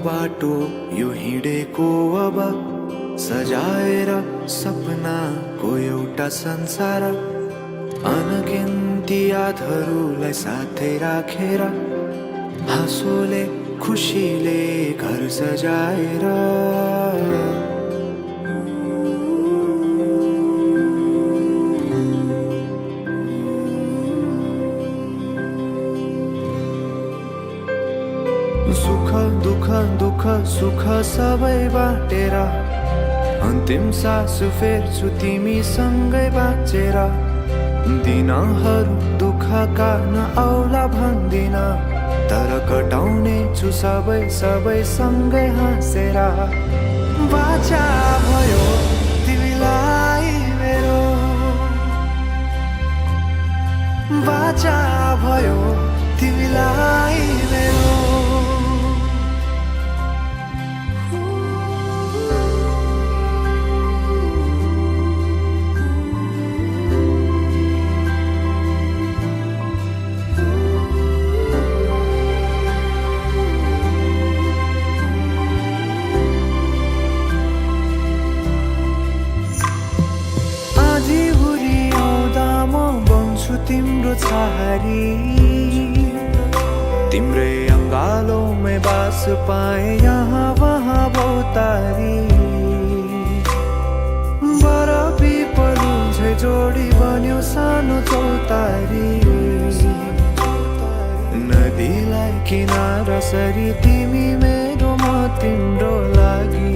बाटो यो हिँडेको अब सजाएर सपनाको एउटा संसार अनगिन्ती यादहरूलाई साथै राखेर हाँसोले खुसीले घर सजाएर सुख दुःख दुःख सुख सबै बाटेर अन्तिम सास फेर्छु तिमीसँगै बाँचेर दिनहरू दुःखका नआउला भन्दिन तर कटाउने छु सबै सबै सँगै हाँसेर बाचा भयो तिमीलाई मेरो बाचा भयो तिमीलाई मेरो तिम्रो छहारी तिम्रै अङ्गालोमै बास पाए यहाँ वहाँ बहुतारी बर पिपलु झै जोडी बन्यो सानो चौतारी नदीलाई किनारा सरी तिमी मेरो म तिम्रो लागि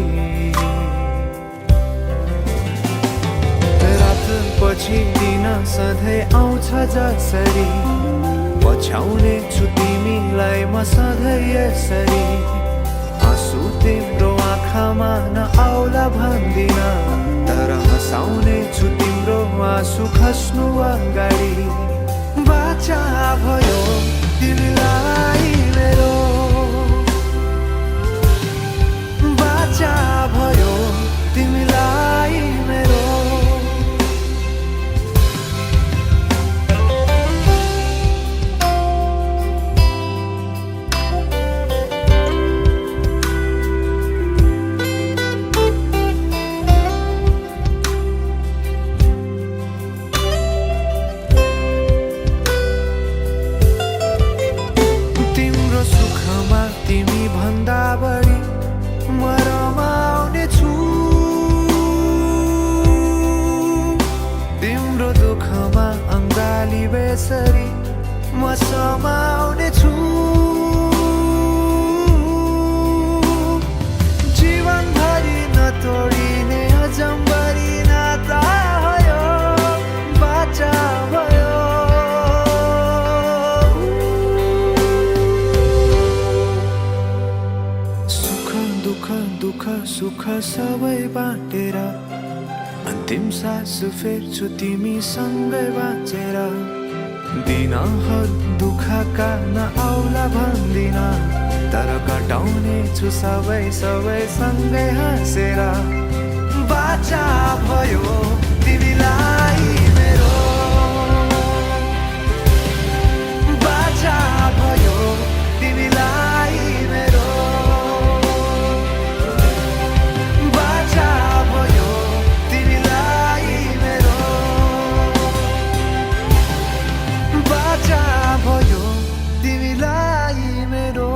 पछि दिन सधैँ आउँछ जसरी पछ्याउने छु तिमीलाई म सधैँ यसरी आँसु तिम्रो आँखामा नआउला भन्दिन तर हँसाउने छु तिम्रो आँसु खस्नु अगाडि बाचा भयो तिमीलाई मेरो बाचा भयो तिमीलाई मेरो तिमी भन्दा बढी म रमाउने छु तिम्रो दुःखमा अङ्गाली बेसरी म समाउने छु जीवनभरि नतोडिने अजम्बरी नाता भयो बाचा भयो दुःख सुख सबै बाटेर अन्तिम सास फेर्छु तिमीसँगै बाँचेर दिनहरू दुःखका नआउला भन्दिन तर कटाउने छु सबै सबै सँगै हाँसेर बाचा भयो तिमीलाई मेरो बाचा भयो तिमीलाई मेरो भयो तिमीलाई मेरो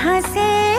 हाँसे